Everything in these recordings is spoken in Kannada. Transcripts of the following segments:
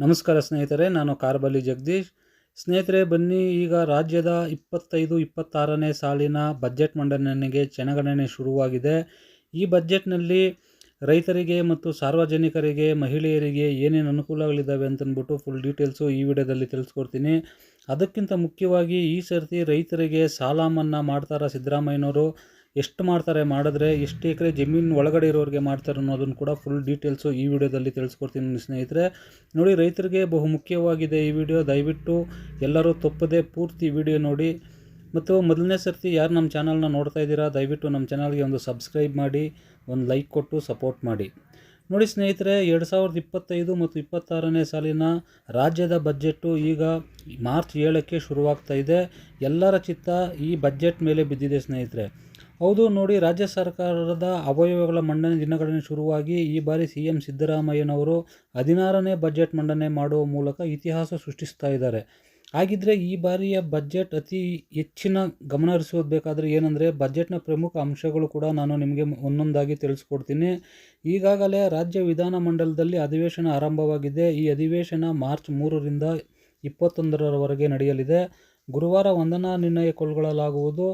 ನಮಸ್ಕಾರ ಸ್ನೇಹಿತರೆ, ನಾನು ಕಾರ್ಬಲಿ ಜಗದೀಶ್. ಸ್ನೇಹಿತರೆ ಬನ್ನಿ, ಈಗ ರಾಜ್ಯದ 25-26ನೇ ಸಾಲಿನ ಬಜೆಟ್ ಮಂಡನೆಗೆ ಜನಗಣನೆ ಶುರುವಾಗಿದೆ. ಈ ಬಜೆಟ್ನಲ್ಲಿ ರೈತರಿಗೆ ಮತ್ತು ಸಾರ್ವಜನಿಕರಿಗೆ, ಮಹಿಳೆಯರಿಗೆ ಏನೇನು ಅನುಕೂಲಗಳಿದ್ದಾವೆ ಅಂತಂದ್ಬಿಟ್ಟು ಫುಲ್ ಡೀಟೇಲ್ಸು ಈ ವಿಡಿಯೋದಲ್ಲಿ ತಿಳಿಸ್ಕೊಡ್ತೀನಿ. ಅದಕ್ಕಿಂತ ಮುಖ್ಯವಾಗಿ ಈ ಸರ್ತಿ ರೈತರಿಗೆ ಸಾಲ ಮನ್ನಾ ಮಾಡ್ತಾರ ಸಿದ್ದರಾಮಯ್ಯನವರು, ಎಷ್ಟು ಮಾಡ್ತಾರೆ, ಮಾಡಿದ್ರೆ ಎಷ್ಟು ಎಕರೆ ಜಮೀನು ಒಳಗಡೆ ಇರೋರಿಗೆ ಮಾಡ್ತಾರೆ ಅನ್ನೋದನ್ನು ಕೂಡ ಫುಲ್ ಡೀಟೇಲ್ಸು ಈ ವಿಡಿಯೋದಲ್ಲಿ ತಿಳಿಸ್ಕೊಡ್ತೀನಿ ಸ್ನೇಹಿತರೆ. ನೋಡಿ, ರೈತರಿಗೆ ಬಹು ಮುಖ್ಯವಾಗಿದೆ ಈ ವಿಡಿಯೋ. ದಯವಿಟ್ಟು ಎಲ್ಲರೂ ತಪ್ಪದೆ ಪೂರ್ತಿ ವಿಡಿಯೋ ನೋಡಿ. ಮತ್ತು ಮೊದಲನೇ ಸರ್ತಿ ಯಾರು ನಮ್ಮ ಚಾನಲ್ನ ನೋಡ್ತಾ ಇದ್ದೀರಾ, ದಯವಿಟ್ಟು ನಮ್ಮ ಚಾನಲ್ಗೆ ಒಂದು ಸಬ್ಸ್ಕ್ರೈಬ್ ಮಾಡಿ, ಒಂದು ಲೈಕ್ ಕೊಟ್ಟು ಸಪೋರ್ಟ್ ಮಾಡಿ. ನೋಡಿ ಸ್ನೇಹಿತರೆ, 2025 ಮತ್ತು 26ನೇ ಸಾಲಿನ ರಾಜ್ಯದ ಬಜೆಟ್ಟು ಈಗ ಮಾರ್ಚ್ 7ಕ್ಕೆ ಶುರುವಾಗ್ತಾ ಇದೆ. ಎಲ್ಲರ ಚಿತ್ತ ಈ ಬಜೆಟ್ ಮೇಲೆ ಬಿದ್ದಿದೆ ಸ್ನೇಹಿತರೆ. ಹೌದು ನೋಡಿ, ರಾಜ್ಯ ಸರ್ಕಾರದ ಅವಯವಗಳ ಮಂಡನೆ ದಿನಗಣನೆ ಶುರುವಾಗಿ ಈ ಬಾರಿ CM ಸಿದ್ದರಾಮಯ್ಯನವರು 16ನೇ ಬಜೆಟ್ ಮಂಡನೆ ಮಾಡುವ ಮೂಲಕ ಇತಿಹಾಸ ಸೃಷ್ಟಿಸ್ತಾ ಇದ್ದಾರೆ. ಹಾಗಿದ್ರೆ ಈ ಬಾರಿಯ ಬಜೆಟ್ ಅತಿ ಹೆಚ್ಚಿನ ಗಮನ ಹರಿಸಬೇಕಾದ್ರೆ ಏನಂದರೆ, ಬಜೆಟ್ನ ಪ್ರಮುಖ ಅಂಶಗಳು ಕೂಡ ನಾನು ನಿಮಗೆ ಒಂದೊಂದಾಗಿ ತಿಳಿಸ್ಕೊಡ್ತೀನಿ. ಈಗಾಗಲೇ ರಾಜ್ಯ ವಿಧಾನಮಂಡಲದಲ್ಲಿ ಅಧಿವೇಶನ ಆರಂಭವಾಗಿದೆ. ಈ ಅಧಿವೇಶನ ಮಾರ್ಚ್ 3ರಿಂದ 21ರವರೆಗೆ ನಡೆಯಲಿದೆ. ಗುರುವಾರ ವಂದನಾ ನಿರ್ಣಯ ಕೈಗೊಳ್ಳಲಾಗುವುದು.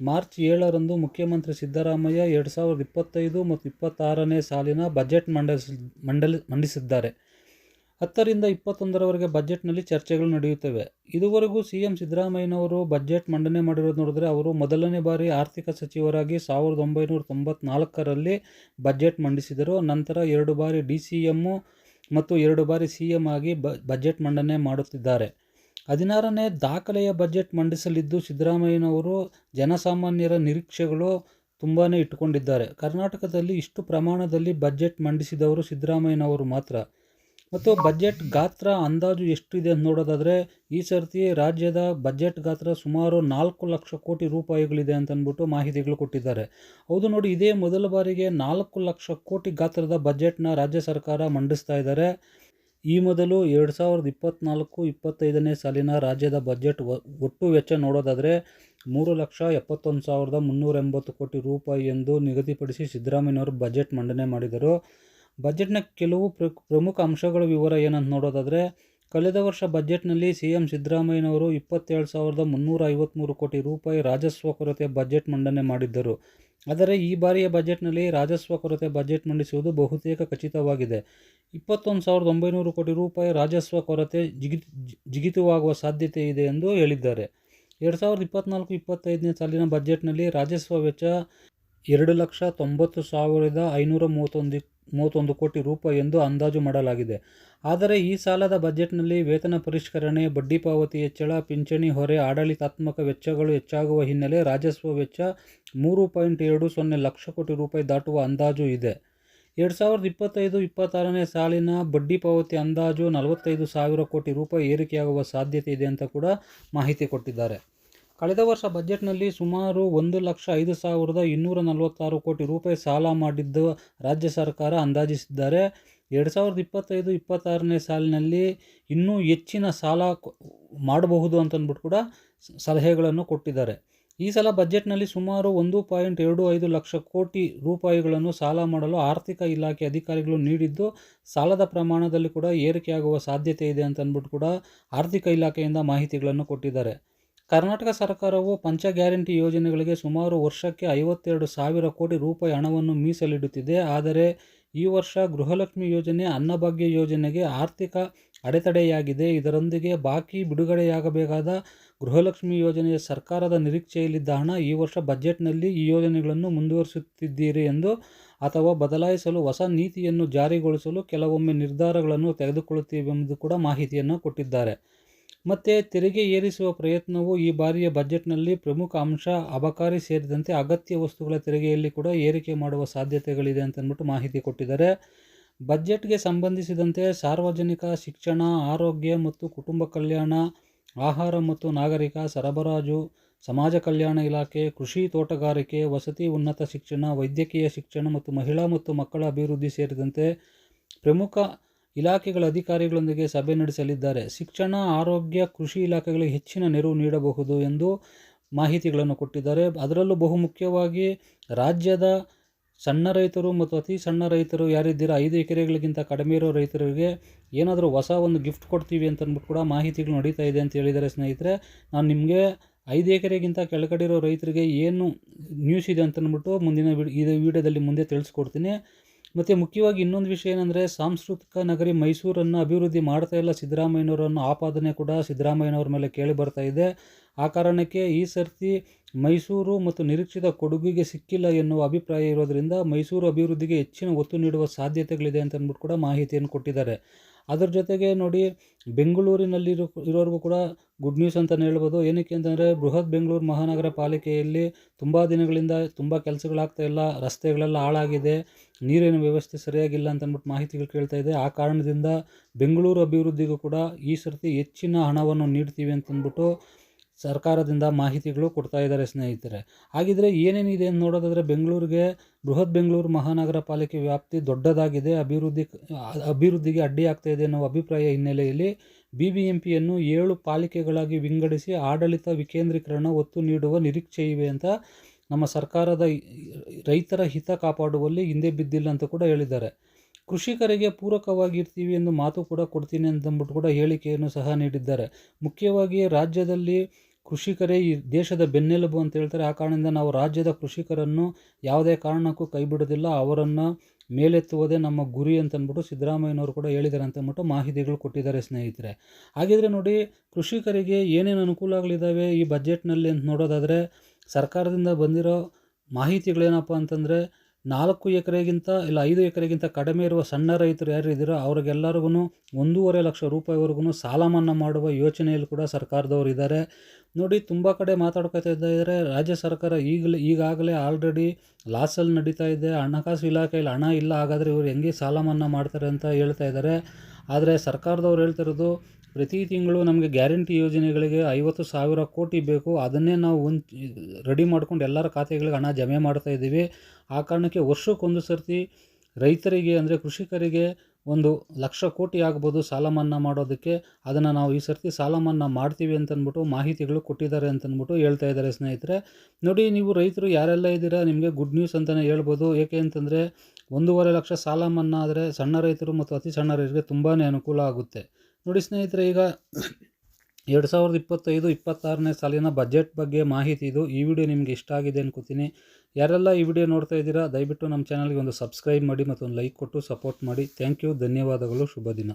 ಮಾರ್ಚ್ 7ರಂದು ಮುಖ್ಯಮಂತ್ರಿ ಸಿದ್ದರಾಮಯ್ಯ 2025 ಮತ್ತು 26ನೇ ಸಾಲಿನ ಬಜೆಟ್ ಮಂಡಿಸಿದ್ದಾರೆ. 10ರಿಂದ 21ರವರೆಗೆ ಬಜೆಟ್ನಲ್ಲಿ ಚರ್ಚೆಗಳು ನಡೆಯುತ್ತವೆ. ಇದುವರೆಗೂ CM ಸಿದ್ದರಾಮಯ್ಯನವರು ಬಜೆಟ್ ಮಂಡನೆ ಮಾಡಿರೋದು ನೋಡಿದ್ರೆ, ಅವರು ಮೊದಲನೇ ಬಾರಿ ಆರ್ಥಿಕ ಸಚಿವರಾಗಿ 1994ರಲ್ಲಿ ಬಜೆಟ್ ಮಂಡಿಸಿದರು. ನಂತರ 2 ಬಾರಿ DCM ಮತ್ತು 2 ಬಾರಿ CM ಆಗಿ ಬಜೆಟ್ ಮಂಡನೆ ಮಾಡುತ್ತಿದ್ದಾರೆ. 16ನೇ ದಾಖಲೆಯ ಬಜೆಟ್ ಮಂಡಿಸಲಿದ್ದು, ಸಿದ್ದರಾಮಯ್ಯನವರು ಜನಸಾಮಾನ್ಯರ ನಿರೀಕ್ಷೆಗಳು ತುಂಬಾ ಇಟ್ಟುಕೊಂಡಿದ್ದಾರೆ. ಕರ್ನಾಟಕದಲ್ಲಿ ಇಷ್ಟು ಪ್ರಮಾಣದಲ್ಲಿ ಬಜೆಟ್ ಮಂಡಿಸಿದವರು ಸಿದ್ದರಾಮಯ್ಯನವರು ಮಾತ್ರ. ಮತ್ತು ಬಜೆಟ್ ಗಾತ್ರ ಅಂದಾಜು ಎಷ್ಟಿದೆ ಅಂತ ನೋಡೋದಾದರೆ, ಈ ಸರ್ತಿ ರಾಜ್ಯದ ಬಜೆಟ್ ಗಾತ್ರ ಸುಮಾರು 4 ಲಕ್ಷ ಕೋಟಿ ರೂಪಾಯಿಗಳಿದೆ ಅಂತಂದ್ಬಿಟ್ಟು ಮಾಹಿತಿಗಳು ಕೊಟ್ಟಿದ್ದಾರೆ. ಹೌದು ನೋಡಿ, ಇದೇ ಮೊದಲ ಬಾರಿಗೆ 4 ಲಕ್ಷ ಕೋಟಿ ಗಾತ್ರದ ಬಜೆಟ್ನ ರಾಜ್ಯ ಸರ್ಕಾರ ಮಂಡಿಸ್ತಾ ಇದ್ದಾರೆ. ಈ ಮೊದಲು 2024-25ನೇ ಸಾಲಿನ ರಾಜ್ಯದ ಬಜೆಟ್ ಒಟ್ಟು ವೆಚ್ಚ ನೋಡೋದಾದರೆ 3,71,380 ಕೋಟಿ ರೂಪಾಯಿ ಎಂದು ನಿಗದಿಪಡಿಸಿ ಸಿದ್ದರಾಮಯ್ಯನವರು ಬಜೆಟ್ ಮಂಡನೆ ಮಾಡಿದರು. ಬಜೆಟ್ನ ಕೆಲವು ಪ್ರಮುಖ ಅಂಶಗಳ ವಿವರ ಏನಂತ ನೋಡೋದಾದರೆ, ಕಳೆದ ವರ್ಷ ಬಜೆಟ್ನಲ್ಲಿ CM ಸಿದ್ದರಾಮಯ್ಯನವರು 27,353 ಕೋಟಿ ರೂಪಾಯಿ ರಾಜಸ್ವ ಕೊರತೆ ಬಜೆಟ್ ಮಂಡನೆ ಮಾಡಿದ್ದರು. ಆದರೆ ಈ ಬಾರಿಯ ಬಜೆಟ್ನಲ್ಲಿ ರಾಜಸ್ವ ಕೊರತೆ ಬಜೆಟ್ ಮಂಡಿಸುವುದು ಬಹುತೇಕ ಖಚಿತವಾಗಿದೆ. 21,900 ಕೋಟಿ ರೂಪಾಯಿ ರಾಜಸ್ವ ಕೊರತೆ ಜಿಗಿತವಾಗುವ ಸಾಧ್ಯತೆ ಇದೆ ಎಂದು ಹೇಳಿದ್ದಾರೆ. 2024-25ನೇ ಸಾಲಿನ ಬಜೆಟ್ನಲ್ಲಿ ರಾಜಸ್ವ ವೆಚ್ಚ 2,90,531 ಕೋಟಿ ರೂಪಾಯಿ ಎಂದು ಅಂದಾಜು ಮಾಡಲಾಗಿದೆ. ಆದರೆ ಈ ಸಾಲದ ಬಜೆಟ್ನಲ್ಲಿ ವೇತನ ಪರಿಷ್ಕರಣೆ, ಬಡ್ಡಿ ಪಾವತಿ ಹೆಚ್ಚಳ, ಪಿಂಚಣಿ ಹೊರೆ, ಆಡಳಿತಾತ್ಮಕ ವೆಚ್ಚಗಳು ಹೆಚ್ಚಾಗುವ ಹಿನ್ನೆಲೆ ರಾಜಸ್ವ ವೆಚ್ಚ 3.20 ಲಕ್ಷ ಕೋಟಿ ರೂಪಾಯಿ ದಾಟುವ ಅಂದಾಜು ಇದೆ. 2025-26ನೇ ಸಾಲಿನ ಬಡ್ಡಿ ಪಾವತಿ ಅಂದಾಜು 45,000 ಕೋಟಿ ರೂಪಾಯಿ ಏರಿಕೆಯಾಗುವ ಸಾಧ್ಯತೆ ಇದೆ ಅಂತ ಕೂಡ ಮಾಹಿತಿ ಕೊಟ್ಟಿದ್ದಾರೆ. ಕಳೆದ ವರ್ಷ ಬಜೆಟ್ನಲ್ಲಿ ಸುಮಾರು 1,05,246 ಕೋಟಿ ರೂಪಾಯಿ ಸಾಲ ಮಾಡಿದ್ದು ರಾಜ್ಯ ಸರ್ಕಾರ ಅಂದಾಜಿಸಿದ್ದಾರೆ. 2025-26ನೇ ಸಾಲಿನಲ್ಲಿ ಇನ್ನೂ ಹೆಚ್ಚಿನ ಸಾಲ ಮಾಡಬಹುದು ಅಂತಂದ್ಬಿಟ್ಟು ಕೂಡ ಸಲಹೆಗಳನ್ನು ಕೊಟ್ಟಿದ್ದಾರೆ. ಈ ಸಲ ಬಜೆಟ್ನಲ್ಲಿ ಸುಮಾರು 1.25 ಲಕ್ಷ ಕೋಟಿ ರೂಪಾಯಿಗಳನ್ನು ಸಾಲ ಮಾಡಲು ಆರ್ಥಿಕ ಇಲಾಖೆ ಅಧಿಕಾರಿಗಳು ನೀಡಿದ್ದು, ಸಾಲದ ಪ್ರಮಾಣದಲ್ಲಿ ಕೂಡ ಏರಿಕೆಯಾಗುವ ಸಾಧ್ಯತೆ ಇದೆ ಅಂತಂದ್ಬಿಟ್ಟು ಕೂಡ ಆರ್ಥಿಕ ಇಲಾಖೆಯಿಂದ ಮಾಹಿತಿಗಳನ್ನು ಕೊಟ್ಟಿದ್ದಾರೆ. ಕರ್ನಾಟಕ ಸರ್ಕಾರವು ಪಂಚ ಗ್ಯಾರಂಟಿ ಯೋಜನೆಗಳಿಗೆ ಸುಮಾರು ವರ್ಷಕ್ಕೆ 52,000 ಕೋಟಿ ರೂಪಾಯಿ ಹಣವನ್ನು ಮೀಸಲಿಡುತ್ತಿದೆ. ಆದರೆ ಈ ವರ್ಷ ಗೃಹಲಕ್ಷ್ಮಿ ಯೋಜನೆ, ಅನ್ನಭಾಗ್ಯ ಯೋಜನೆಗೆ ಆರ್ಥಿಕ ಅಡೆತಡೆಯಾಗಿದೆ. ಇದರೊಂದಿಗೆ ಬಾಕಿ ಬಿಡುಗಡೆಯಾಗಬೇಕಾದ ಗೃಹಲಕ್ಷ್ಮಿ ಯೋಜನೆಯ ಸರ್ಕಾರದ ನಿರೀಕ್ಷೆಯಲ್ಲಿದ್ದ ಹಣ ಈ ವರ್ಷ ಬಜೆಟ್ನಲ್ಲಿ ಈ ಯೋಜನೆಗಳನ್ನು ಮುಂದುವರಿಸುತ್ತಿದ್ದೀರಿ ಎಂದು ಅಥವಾ ಬದಲಾಯಿಸಲು ಹೊಸ ನೀತಿಯನ್ನು ಜಾರಿಗೊಳಿಸಲು ಕೆಲವೊಮ್ಮೆ ನಿರ್ಧಾರಗಳನ್ನು ತೆಗೆದುಕೊಳ್ಳುತ್ತೀವೆಂದು ಕೂಡ ಮಾಹಿತಿಯನ್ನು ಕೊಟ್ಟಿದ್ದಾರೆ. ಮತ್ತು ತೆರಿಗೆ ಏರಿಸುವ ಪ್ರಯತ್ನವು ಈ ಬಾರಿಯ ಬಜೆಟ್ನಲ್ಲಿ ಪ್ರಮುಖ ಅಂಶ. ಅಬಕಾರಿ ಸೇರಿದಂತೆ ಅಗತ್ಯ ವಸ್ತುಗಳ ತೆರಿಗೆಯಲ್ಲಿ ಕೂಡ ಏರಿಕೆ ಮಾಡುವ ಸಾಧ್ಯತೆಗಳಿದೆ ಅಂತಂದ್ಬಿಟ್ಟು ಮಾಹಿತಿ ಕೊಟ್ಟಿದ್ದಾರೆ. ಬಜೆಟ್ಗೆ ಸಂಬಂಧಿಸಿದಂತೆ ಸಾರ್ವಜನಿಕ ಶಿಕ್ಷಣ, ಆರೋಗ್ಯ ಮತ್ತು ಕುಟುಂಬ ಕಲ್ಯಾಣ, ಆಹಾರ ಮತ್ತು ನಾಗರಿಕ ಸರಬರಾಜು, ಸಮಾಜ ಕಲ್ಯಾಣ ಇಲಾಖೆ, ಕೃಷಿ, ತೋಟಗಾರಿಕೆ, ವಸತಿ, ಉನ್ನತ ಶಿಕ್ಷಣ, ವೈದ್ಯಕೀಯ ಶಿಕ್ಷಣ ಮತ್ತು ಮಹಿಳಾ ಮತ್ತು ಮಕ್ಕಳ ಅಭಿವೃದ್ಧಿ ಸೇರಿದಂತೆ ಪ್ರಮುಖ ಇಲಾಖೆಗಳ ಅಧಿಕಾರಿಗಳೊಂದಿಗೆ ಸಭೆ ನಡೆಸಲಿದ್ದಾರೆ. ಶಿಕ್ಷಣ, ಆರೋಗ್ಯ, ಕೃಷಿ ಇಲಾಖೆಗಳಿಗೆ ಹೆಚ್ಚಿನ ನೆರವು ನೀಡಬಹುದು ಎಂದು ಮಾಹಿತಿಗಳನ್ನು ಕೊಟ್ಟಿದ್ದಾರೆ. ಅದರಲ್ಲೂ ಬಹುಮುಖ್ಯವಾಗಿ ರಾಜ್ಯದ ಸಣ್ಣ ರೈತರು ಮತ್ತು ಅತಿ ಸಣ್ಣ ರೈತರು ಯಾರಿದ್ದೀರಾ 5 ಎಕರೆಗಳಿಗಿಂತ ಕಡಿಮೆ ಇರೋ ರೈತರಿಗೆ ಏನಾದರೂ ಹೊಸ ಒಂದು ಗಿಫ್ಟ್ ಕೊಡ್ತೀವಿ ಅಂತ ಅಂದ್ಬಿಟ್ಟು ಕೂಡ ಮಾಹಿತಿಗಳು ನಡೀತಾ ಇದೆ ಅಂತ ಹೇಳಿದ್ದಾರೆ ಸ್ನೇಹಿತರೆ. ನಾನು ನಿಮಗೆ 5 ಎಕರೆಗಿಂತ ಕೆಳಗಡೆ ಇರೋ ರೈತರಿಗೆ ಏನು ನ್ಯೂಸ್ ಇದೆ ಅಂತಂದ್ಬಿಟ್ಟು ಮುಂದಿನ ವಿಡಿಯೋದಲ್ಲಿ ಮುಂದೆ ತಿಳಿಸ್ಕೊಡ್ತೀನಿ. ಮತ್ತು ಮುಖ್ಯವಾಗಿ ಇನ್ನೊಂದು ವಿಷಯ ಏನಂದರೆ, ಸಾಂಸ್ಕೃತಿಕ ನಗರಿ ಮೈಸೂರನ್ನು ಅಭಿವೃದ್ಧಿ ಮಾಡ್ತಾ ಇಲ್ಲ ಸಿದ್ದರಾಮಯ್ಯನವರನ್ನು ಆಪಾದನೆ ಕೂಡ ಸಿದ್ದರಾಮಯ್ಯನವ್ರ ಮೇಲೆ ಕೇಳಿ ಬರ್ತಾ ಇದೆ. ಆ ಕಾರಣಕ್ಕೆ ಈ ಸರ್ತಿ ಮೈಸೂರು ಮತ್ತು ನಿರೀಕ್ಷಿತ ಕೊಡುಗೆಗೆ ಸಿಕ್ಕಿಲ್ಲ ಎನ್ನುವ ಅಭಿಪ್ರಾಯ ಇರೋದರಿಂದ ಮೈಸೂರು ಅಭಿವೃದ್ಧಿಗೆ ಹೆಚ್ಚಿನ ಒತ್ತು ನೀಡುವ ಸಾಧ್ಯತೆಗಳಿದೆ ಅಂತ ಅಂದ್ಬಿಟ್ಟು ಕೂಡ ಮಾಹಿತಿಯನ್ನು ಕೊಟ್ಟಿದ್ದಾರೆ. ಅದರ ಜೊತೆಗೆ ನೋಡಿ, ಇರೋರಿಗೂ ಕೂಡ ಗುಡ್ ನ್ಯೂಸ್ ಅಂತಲೇ ಹೇಳ್ಬೋದು. ಏನಕ್ಕೆ ಅಂತಂದರೆ, ಬೃಹತ್ ಬೆಂಗಳೂರು ಮಹಾನಗರ ಪಾಲಿಕೆಯಲ್ಲಿ ತುಂಬ ದಿನಗಳಿಂದ ತುಂಬ ಕೆಲಸಗಳಾಗ್ತಾ ಇಲ್ಲ, ರಸ್ತೆಗಳೆಲ್ಲ ಹಾಳಾಗಿದೆ, ನೀರಿನ ವ್ಯವಸ್ಥೆ ಸರಿಯಾಗಿಲ್ಲ ಅಂತ ಅಂದ್ಬಿಟ್ಟು ಮಾಹಿತಿಗಳು ಕೇಳ್ತಾ ಇದೆ. ಆ ಕಾರಣದಿಂದ ಬೆಂಗಳೂರು ಅಭಿವೃದ್ಧಿಗೂ ಕೂಡ ಈ ಸರ್ತಿ ಹೆಚ್ಚಿನ ಹಣವನ್ನು ನೀಡ್ತೀವಿ ಅಂತಂದ್ಬಿಟ್ಟು ಸರ್ಕಾರದಿಂದ ಮಾಹಿತಿಗಳು ಕೊಡ್ತಾ ಇದ್ದಾರೆ ಸ್ನೇಹಿತರೆ. ಹಾಗಿದ್ರೆ ಏನೇನಿದೆ ಅಂತ ನೋಡೋದಾದರೆ, ಬೃಹತ್ ಬೆಂಗಳೂರು ಮಹಾನಗರ ಪಾಲಿಕೆ ವ್ಯಾಪ್ತಿ ದೊಡ್ಡದಾಗಿದೆ, ಅಭಿವೃದ್ಧಿಗೆ ಅಡ್ಡಿಯಾಗ್ತಾ ಇದೆ ಅನ್ನೋ ಅಭಿಪ್ರಾಯ ಹಿನ್ನೆಲೆಯಲ್ಲಿ BBMPಯನ್ನು 7 ಪಾಲಿಕೆಗಳಾಗಿ ವಿಂಗಡಿಸಿ ಆಡಳಿತ ವಿಕೇಂದ್ರೀಕರಣ ಒತ್ತು ನೀಡುವ ನಿರೀಕ್ಷೆ ಇವೆ ಅಂತ ನಮ್ಮ ಸರ್ಕಾರದ ರೈತರ ಹಿತ ಕಾಪಾಡುವಲ್ಲಿ ಹಿಂದೆ ಬಿದ್ದಿಲ್ಲ ಅಂತ ಕೂಡ ಹೇಳಿದ್ದಾರೆ. ಕೃಷಿಕರಿಗೆ ಪೂರಕವಾಗಿರ್ತೀವಿ ಎಂದು ಮಾತು ಕೂಡ ಕೊಡ್ತೀನಿ ಅಂತಂದ್ಬಿಟ್ಟು ಕೂಡ ಹೇಳಿಕೆಯನ್ನು ಸಹ ನೀಡಿದ್ದಾರೆ. ಮುಖ್ಯವಾಗಿ ರಾಜ್ಯದಲ್ಲಿ ಕೃಷಿಕರೇ ಈ ದೇಶದ ಬೆನ್ನೆಲುಬು ಅಂತ ಹೇಳ್ತಾರೆ. ಆ ಕಾರಣದಿಂದ ನಾವು ರಾಜ್ಯದ ಕೃಷಿಕರನ್ನು ಯಾವುದೇ ಕಾರಣಕ್ಕೂ ಕೈ ಬಿಡೋದಿಲ್ಲ, ಅವರನ್ನು ಮೇಲೆತ್ತುವುದೇ ನಮ್ಮ ಗುರಿ ಅಂತಂದ್ಬಿಟ್ಟು ಸಿದ್ದರಾಮಯ್ಯನವರು ಕೂಡ ಹೇಳಿದ್ದಾರೆ ಅಂತಂದ್ಬಿಟ್ಟು ಮಾಹಿತಿಗಳು ಕೊಟ್ಟಿದ್ದಾರೆ ಸ್ನೇಹಿತರೆ. ಹಾಗಿದ್ರೆ ನೋಡಿ, ಕೃಷಿಕರಿಗೆ ಏನೇನು ಅನುಕೂಲಗಳಿದ್ದಾವೆ ಈ ಬಜೆಟ್ನಲ್ಲಿ ಅಂತ ನೋಡೋದಾದರೆ, ಸರ್ಕಾರದಿಂದ ಬಂದಿರೋ ಮಾಹಿತಿಗಳೇನಪ್ಪ ಅಂತಂದರೆ, 4 ಎಕರೆಗಿಂತ ಇಲ್ಲ 5 ಎಕರೆಗಿಂತ ಕಡಿಮೆ ಇರುವ ಸಣ್ಣ ರೈತರು ಯಾರಿದ್ದೀರೋ ಅವ್ರಿಗೆಲ್ಲರಿಗೂ 1.5 ಲಕ್ಷ ರೂಪಾಯಿವರೆಗೂ ಸಾಲ ಮನ್ನಾ ಮಾಡುವ ಯೋಚನೆಯಲ್ಲಿ ಕೂಡ ಸರ್ಕಾರದವರು ಇದ್ದಾರೆ. ನೋಡಿ, ತುಂಬ ಕಡೆ ಮಾತಾಡ್ಕೊತಾ ಇದ್ದಾರೆ, ರಾಜ್ಯ ಸರ್ಕಾರ ಈಗಾಗಲೇ ಆಲ್ರೆಡಿ ಲಾಸಲ್ಲಿ ನಡೀತಾ ಇದೆ, ಹಣಕಾಸು ಇಲಾಖೆಯಲ್ಲಿ ಹಣ ಇಲ್ಲ, ಹಾಗಾದರೆ ಇವರು ಹೆಂಗೆ ಸಾಲ ಮನ್ನಾ ಮಾಡ್ತಾರೆ ಅಂತ ಹೇಳ್ತಾ ಇದ್ದಾರೆ. ಆದರೆ ಸರ್ಕಾರದವ್ರು ಹೇಳ್ತಿರೋದು, ಪ್ರತಿ ತಿಂಗಳು ನಮಗೆ ಗ್ಯಾರಂಟಿ ಯೋಜನೆಗಳಿಗೆ 50,000 ಕೋಟಿ ಬೇಕು, ಅದನ್ನೇ ನಾವು ರೆಡಿ ಮಾಡ್ಕೊಂಡು ಎಲ್ಲರ ಖಾತೆಗಳಿಗೆ ಹಣ ಜಮೆ ಮಾಡ್ತಾ ಇದ್ದೀವಿ. ಆ ಕಾರಣಕ್ಕೆ ವರ್ಷಕ್ಕೊಂದು ಸರ್ತಿ ರೈತರಿಗೆ ಅಂದರೆ ಕೃಷಿಕರಿಗೆ 1,00,000 ಕೋಟಿ ಆಗ್ಬೋದು ಸಾಲ ಮನ್ನಾ ಮಾಡೋದಕ್ಕೆ, ಅದನ್ನು ನಾವು ಈ ಸರ್ತಿ ಸಾಲ ಮನ್ನಾ ಮಾಡ್ತೀವಿ ಅಂತಂದ್ಬಿಟ್ಟು ಮಾಹಿತಿಗಳು ಕೊಟ್ಟಿದ್ದಾರೆ ಅಂತಂದ್ಬಿಟ್ಟು ಹೇಳ್ತಾ ಇದ್ದಾರೆ ಸ್ನೇಹಿತರೆ. ನೋಡಿ, ನೀವು ರೈತರು ಯಾರೆಲ್ಲ ಇದ್ದೀರಾ, ನಿಮಗೆ ಗುಡ್ ನ್ಯೂಸ್ ಅಂತಲೇ ಹೇಳ್ಬೋದು. ಏಕೆ ಅಂತಂದರೆ, 1.5 ಲಕ್ಷ ಸಾಲ ಮನ್ನಾ ಆದರೆ ಸಣ್ಣ ರೈತರು ಮತ್ತು ಅತಿ ಸಣ್ಣ ರೈತರಿಗೆ ತುಂಬಾ ಅನುಕೂಲ ಆಗುತ್ತೆ. ನೋಡಿ ಸ್ನೇಹಿತರೆ, ಈಗ 2025-26ನೇ ಸಾಲಿನ ಬಜೆಟ್ ಬಗ್ಗೆ ಮಾಹಿತಿ ಇದು. ಈ ವಿಡಿಯೋ ನಿಮಗೆ ಇಷ್ಟ ಆಗಿದೆ ಅನ್ಕೋತೀನಿ. ಯಾರೆಲ್ಲ ಈ ವಿಡಿಯೋ ನೋಡ್ತಾ ಇದ್ದೀರಾ, ದಯವಿಟ್ಟು ನಮ್ಮ ಚಾನಲ್ಗೆ ಒಂದು ಸಬ್ಸ್ಕ್ರೈಬ್ ಮಾಡಿ ಮತ್ತು ಒಂದು ಲೈಕ್ ಕೊಟ್ಟು ಸಪೋರ್ಟ್ ಮಾಡಿ. ಥ್ಯಾಂಕ್ ಯು, ಧನ್ಯವಾದಗಳು, ಶುಭ ದಿನ.